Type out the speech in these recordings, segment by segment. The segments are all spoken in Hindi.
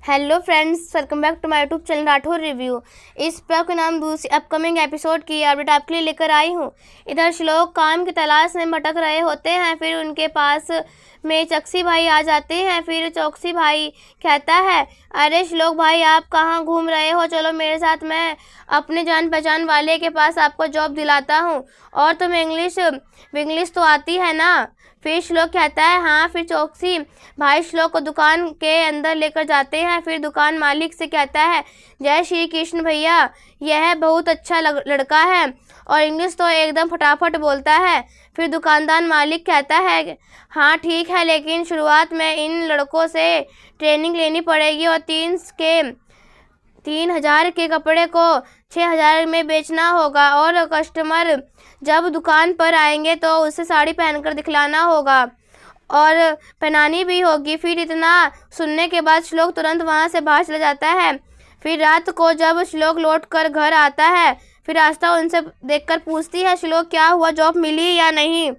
Hello friends, welcome back to my YouTube channel Rathore review. इस पर के नाम दूसरी अपकमिंग एपिसोड की अपडेट आपके लिए लेकर आई हूँ। इधर श्लोक काम की तलाश में भटक रहे होते हैं। फिर उनके पास में चौकसी भाई आ जाते हैं। फिर चौकसी भाई कहता है, अरे श्लोक भाई, आप कहाँ घूम रहे हो? चलो मेरे साथ, मैं अपने जान पहचान वाले के पास आपको जॉब दिलाता हूँ। और तुम्हें इंग्लिश तो आती है ना? फिर श्लोक कहता है, हाँ। फिर चौकसी भाई श्लोक को दुकान के अंदर लेकर जाते हैं। फिर दुकान मालिक से कहता है, जय श्री कृष्ण भैया, यह बहुत अच्छा लड़का है और इंग्लिश तो एकदम फटाफट बोलता है। फिर दुकानदार मालिक कहता है, हाँ ठीक है, लेकिन शुरुआत में इन लड़कों से ट्रेनिंग लेनी पड़ेगी और 3,000 के कपड़े को 6,000 में बेचना होगा और कस्टमर जब दुकान पर आएंगे तो उसे साड़ी पहनकर दिखलाना होगा और पहनानी भी होगी। फिर इतना सुनने के बाद श्लोक तुरंत वहाँ से बाहर चला जाता है। फिर रात को जब श्लोक लौटकर घर आता है, फिर आस्था उनसे देखकर पूछती है, श्लोक क्या हुआ, जॉब मिली या नहीं?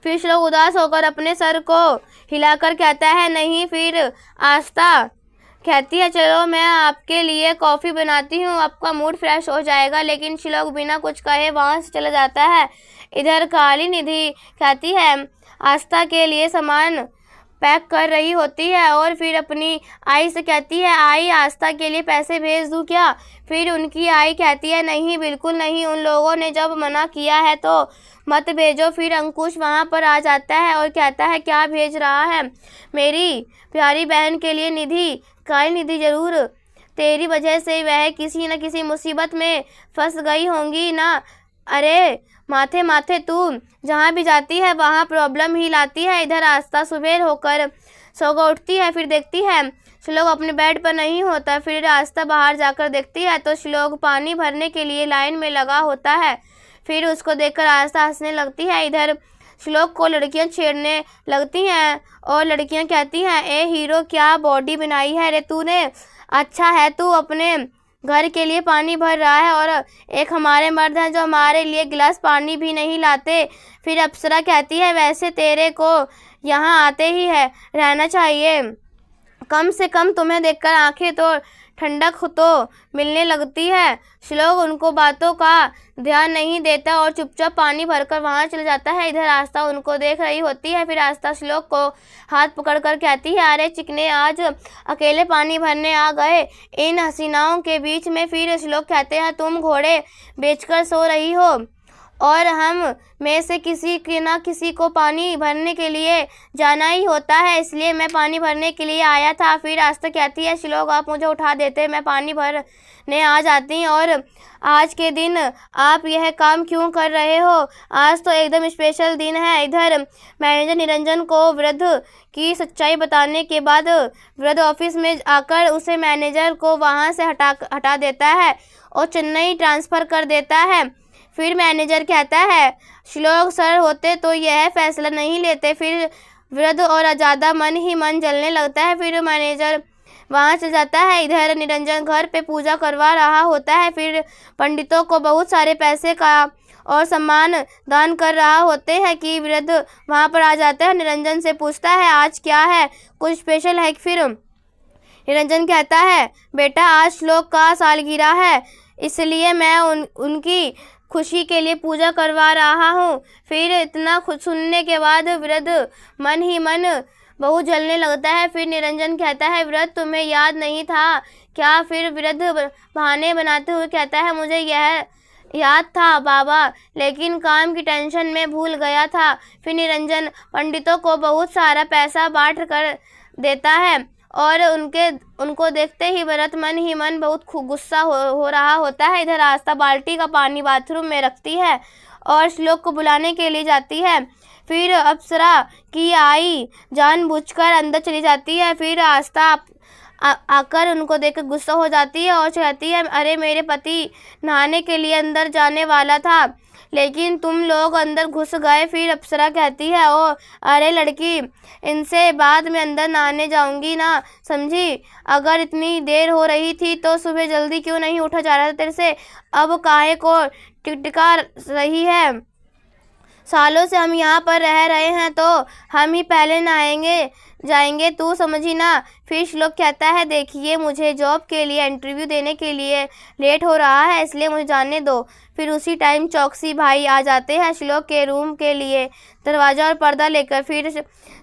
फिर श्लोक उदास होकर अपने सर को हिलाकर कहता है, नहीं। फिर आस्था कहती है, चलो मैं आपके लिए कॉफ़ी बनाती हूँ, आपका मूड फ्रेश हो जाएगा। लेकिन श्लोक बिना कुछ कहे वहाँ से चला जाता है। इधर काली निधि कहती है, आस्था के लिए सामान पैक कर रही होती है और फिर अपनी आई से कहती है, आई, आस्था के लिए पैसे भेज दूँ क्या? फिर उनकी आई कहती है, नहीं, बिल्कुल नहीं, उन लोगों ने जब मना किया है तो मत भेजो। फिर अंकुश वहाँ पर आ जाता है और कहता है, क्या भेज रहा है? मेरी प्यारी बहन के लिए निधि। काली निधि, जरूर तेरी वजह से वह किसी न किसी मुसीबत में फंस गई होंगी ना। अरे माथे तू जहाँ भी जाती है वहाँ प्रॉब्लम ही लाती है। इधर आस्था सुबह होकर सोकर उठती है। फिर देखती है श्लोक अपने बेड पर नहीं होता। फिर आस्था बाहर जाकर देखती है तो श्लोक पानी भरने के लिए लाइन में लगा होता है। फिर उसको देखकर आस्था हंसने लगती है। इधर श्लोक को लड़कियां छेड़ने लगती हैं और लड़कियां कहती हैं, ए हीरो, क्या बॉडी बनाई है रे तूने? अच्छा है, तू अपने घर के लिए पानी भर रहा है और एक हमारे मर्द हैं जो हमारे लिए गिलास पानी भी नहीं लाते। फिर अप्सरा कहती है, वैसे तेरे को यहाँ आते ही है रहना चाहिए, कम से कम तुम्हें देखकर आंखें तो ठंडक तो मिलने लगती है। श्लोक उनको बातों का ध्यान नहीं देता और चुपचाप पानी भरकर वहाँ चले जाता है। इधर आस्था उनको देख रही होती है। फिर आस्था श्लोक को हाथ पकड़कर कहती है, अरे चिकने, आज अकेले पानी भरने आ गए इन हसीनाओं के बीच में। फिर श्लोक कहते हैं, तुम घोड़े बेचकर सो रही हो और हम में से किसी को पानी भरने के लिए जाना ही होता है, इसलिए मैं पानी भरने के लिए आया था। फिर आस्था कहती है, श्लोक, आप मुझे उठा देते, मैं पानी भरने आ जाती। और आज के दिन आप यह काम क्यों कर रहे हो? आज तो एकदम स्पेशल दिन है। इधर मैनेजर निरंजन को वृद्ध की सच्चाई बताने के बाद वृद्ध ऑफिस में आकर उसे मैनेजर को वहाँ से हटा देता है और चेन्नई ट्रांसफ़र कर देता है। फिर मैनेजर कहता है, श्लोक सर होते तो यह फैसला नहीं लेते। फिर वृद्ध और ज़्यादा मन ही मन जलने लगता है। फिर मैनेजर वहाँ चल जाता है। इधर निरंजन घर पे पूजा करवा रहा होता है। फिर पंडितों को बहुत सारे पैसे का और सम्मान दान कर रहा होते हैं कि वृद्ध वहाँ पर आ जाता है। निरंजन से पूछता है, आज क्या है, कुछ स्पेशल है? फिर निरंजन कहता है, बेटा, आज श्लोक का सालगिरह है, इसलिए मैं उनकी खुशी के लिए पूजा करवा रहा हूँ। फिर इतना सुनने के बाद वृद्ध मन ही मन बहुत जलने लगता है। फिर निरंजन कहता है, वृद्ध, तुम्हें याद नहीं था क्या? फिर वृद्ध बहाने बनाते हुए कहता है, मुझे यह याद था बाबा, लेकिन काम की टेंशन में भूल गया था। फिर निरंजन पंडितों को बहुत सारा पैसा बांट कर देता है और उनको देखते ही भरत मन ही मन बहुत गुस्सा हो रहा होता है। इधर आस्था बाल्टी का पानी बाथरूम में रखती है और श्लोक को बुलाने के लिए जाती है। फिर अप्सरा की आई जानबूझकर अंदर चली जाती है। फिर आस्था आकर उनको देखकर गुस्सा हो जाती है और कहती है, अरे मेरे पति नहाने के लिए अंदर जाने वाला था, लेकिन तुम लोग अंदर घुस गए। फिर अप्सरा कहती है, ओ अरे लड़की, इनसे बाद में अंदर नहाने जाऊंगी ना, समझी? अगर इतनी देर हो रही थी तो सुबह जल्दी क्यों नहीं उठा जा रहा था तेरे से? अब काहे को टिकटिका रही है? सालों से हम यहाँ पर रह रहे हैं तो हम ही पहले नहाएंगे। जाएंगे, तू समझी ना। फिर श्लोक कहता है, देखिए मुझे जॉब के लिए इंटरव्यू देने के लिए लेट हो रहा है, इसलिए मुझे जाने दो। फिर उसी टाइम चौकसी भाई आ जाते हैं श्लोक के रूम के लिए दरवाज़ा और पर्दा लेकर। फिर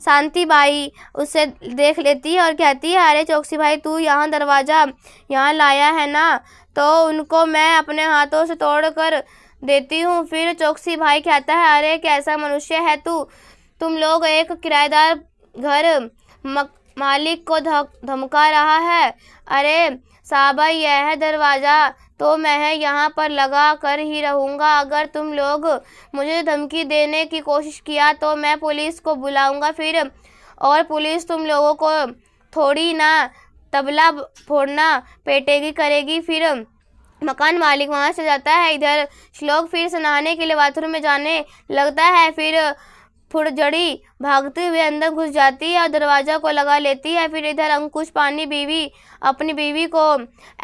शांति बाई उसे देख लेती है और कहती है, अरे चौकसी भाई, तू यहाँ दरवाज़ा यहाँ लाया है ना, तो उनको मैं अपने हाथों से तोड़ कर देती हूँ। फिर चौकसी भाई कहता है, अरे कैसा मनुष्य है तू, तुम लोग एक किराएदार घर मालिक को धमका रहा है। अरे साहबा, यह दरवाज़ा तो मैं यहाँ पर लगा कर ही रहूँगा, अगर तुम लोग मुझे धमकी देने की कोशिश किया तो मैं पुलिस को बुलाऊँगा, फिर और पुलिस तुम लोगों को थोड़ी ना तबला फोड़ना पेटेगी करेगी। फिर मकान मालिक वहाँ से जाता है। इधर श्लोक फिर से नहाने के लिए बाथरूम में जाने लगता है। फिर फुड़जड़ी भागते हुए अंदर घुस जाती है और दरवाज़ा को लगा लेती है। फिर इधर अंकुश अपनी बीवी को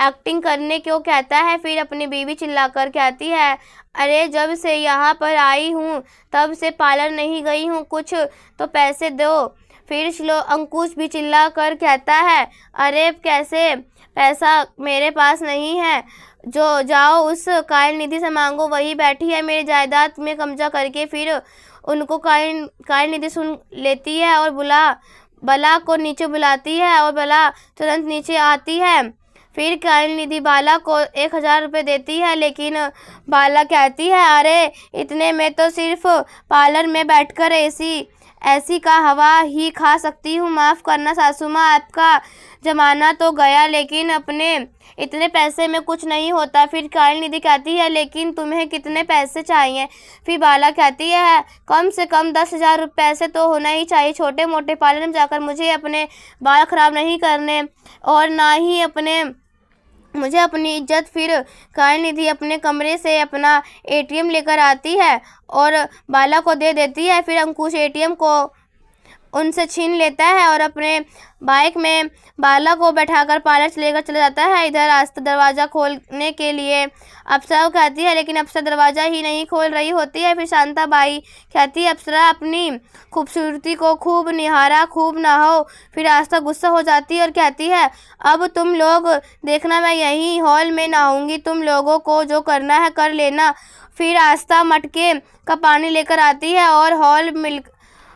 एक्टिंग करने को कहता है। फिर अपनी बीवी चिल्लाकर कहती है, अरे जब से यहाँ पर आई हूँ तब से पार्लर नहीं गई हूँ, कुछ तो पैसे दो। फिर अंकुश भी चिल्ला कर कहता है, अरे कैसे पैसा मेरे पास नहीं है, जो जाओ उस कायल निधि से मांगो, वही बैठी है मेरी जायदाद में कब्जा करके। फिर उनको कायल निधि सुन लेती है और बला को नीचे बुलाती है और बला तुरंत नीचे आती है। फिर कायल निधि बाला को 1000 रुपये देती है, लेकिन बाला कहती है, अरे इतने में तो सिर्फ पार्लर में बैठकर ऐसी का हवा ही खा सकती हूँ, माफ़ करना सासू माँ, आपका ज़माना तो गया, लेकिन अपने इतने पैसे में कुछ नहीं होता। फिर कायल निधि कहती है, लेकिन तुम्हें कितने पैसे चाहिए। फिर बाला कहती है, कम से कम 10,000 पैसे तो होना ही चाहिए, छोटे मोटे पार्लर में जाकर मुझे अपने बाल ख़राब नहीं करने और ना ही मुझे अपनी इज्जत। फिर कायल निधि अपने कमरे से अपना ATM लेकर आती है और बाला को दे देती है। फिर अंकुश ATM को उनसे छीन लेता है और अपने बाइक में बाला को बैठाकर पार्लर से लेकर चला जाता है। इधर आस्था दरवाज़ा खोलने के लिए अप्सरा को कहती है, लेकिन अप्सरा दरवाज़ा ही नहीं खोल रही होती है। फिर शांता बाई कहती है, अप्सरा अपनी खूबसूरती को खूब निहारा, खूब नहाओ। फिर आस्था गुस्सा हो जाती है और कहती है, अब तुम लोग देखना, मैं यहीं हॉल में नहाऊंगी, तुम लोगों को जो करना है कर लेना। फिर आस्था मटके का पानी लेकर आती है और हॉल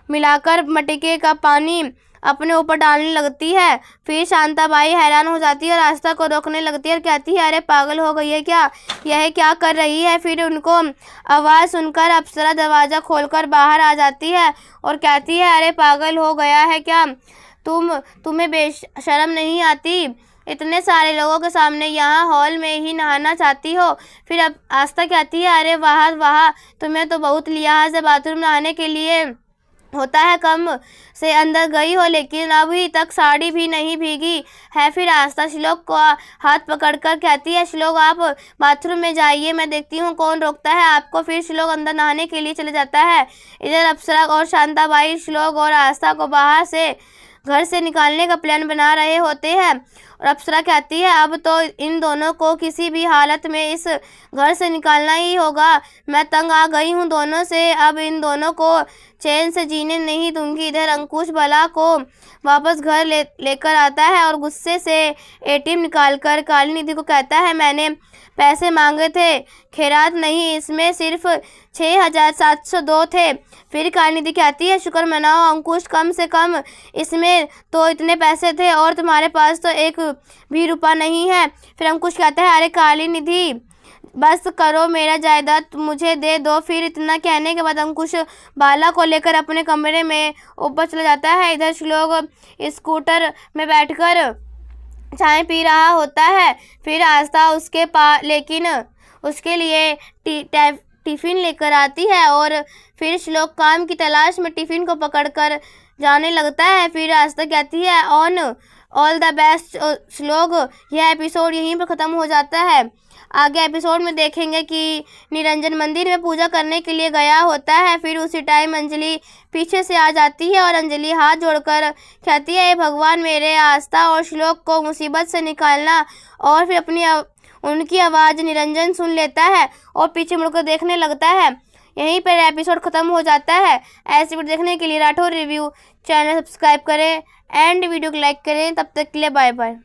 मिलाकर मटके का पानी अपने ऊपर डालने लगती है। फिर शांताबाई हैरान हो जाती है और आस्था को रोकने लगती है और कहती है, अरे पागल हो गई है क्या, यह क्या कर रही है। फिर उनको आवाज़ सुनकर अप्सरा दरवाज़ा खोलकर बाहर आ जाती है और कहती है, अरे पागल हो गया है क्या, तुम्हें बेशरम नहीं आती, इतने सारे लोगों के सामने यहाँ हॉल में ही नहाना चाहती हो। फिर अब आस्था कहती है, अरे वाह वाह, तुम्हें तो बहुत लिहाज है, बाथरूम नहाने के लिए होता है, कम से अंदर गई हो, लेकिन अभी तक साड़ी भी नहीं भीगी है। फिर आस्था श्लोक को हाथ पकड़कर कहती है, श्लोक आप बाथरूम में जाइए, मैं देखती हूँ कौन रोकता है आपको। फिर श्लोक अंदर नहाने के लिए चले जाता है। इधर अप्सरा और शांताबाई श्लोक और आस्था को बाहर से घर से निकालने का प्लान बना रहे होते हैं और अप्सरा कहती है, अब तो इन दोनों को किसी भी हालत में इस घर से निकालना ही होगा, मैं तंग आ गई हूँ दोनों से, अब इन दोनों को चैन से जीने नहीं दूंगी। इधर अंकुश बला को वापस घर लेकर आता है और गुस्से से ATM निकालकर काली निधि को कहता है, मैंने पैसे मांगे थे, खैरात नहीं, इसमें सिर्फ 6,702 थे। फिर काली निधि कहती है, शुक्र मनाओ अंकुश, कम से कम इसमें तो इतने पैसे थे और तुम्हारे पास तो एक भी रुपया नहीं है। फिर अंकुश कहता है, अरे काली निधि बस करो, मेरा जायदाद मुझे दे दो। फिर इतना कहने के बाद अंकुश बाला को लेकर अपने कमरे में ऊपर चला जाता है। इधर श्लोक स्कूटर में बैठकर चाय पी रहा होता है। फिर आस्था उसके पास लेकिन उसके लिए टिफ़िन लेकर आती है और फिर श्लोक काम की तलाश में टिफ़िन को पकड़कर जाने लगता है। फिर आस्था कहती है, ऑल द बेस्ट श्लोक। यह एपिसोड यहीं पर ख़त्म हो जाता है। आगे एपिसोड में देखेंगे कि निरंजन मंदिर में पूजा करने के लिए गया होता है। फिर उसी टाइम अंजलि पीछे से आ जाती है और अंजलि हाथ जोड़कर कहती है, भगवान मेरे आस्था और श्लोक को मुसीबत से निकालना। और फिर उनकी आवाज़ निरंजन सुन लेता है और पीछे मुड़कर देखने लगता है। यहीं पर एपिसोड ख़त्म हो जाता है। ऐसे वीडियो देखने के लिए राठौर रिव्यू चैनल सब्सक्राइब करें एंड वीडियो को लाइक करें। तब तक के लिए बाय बाय।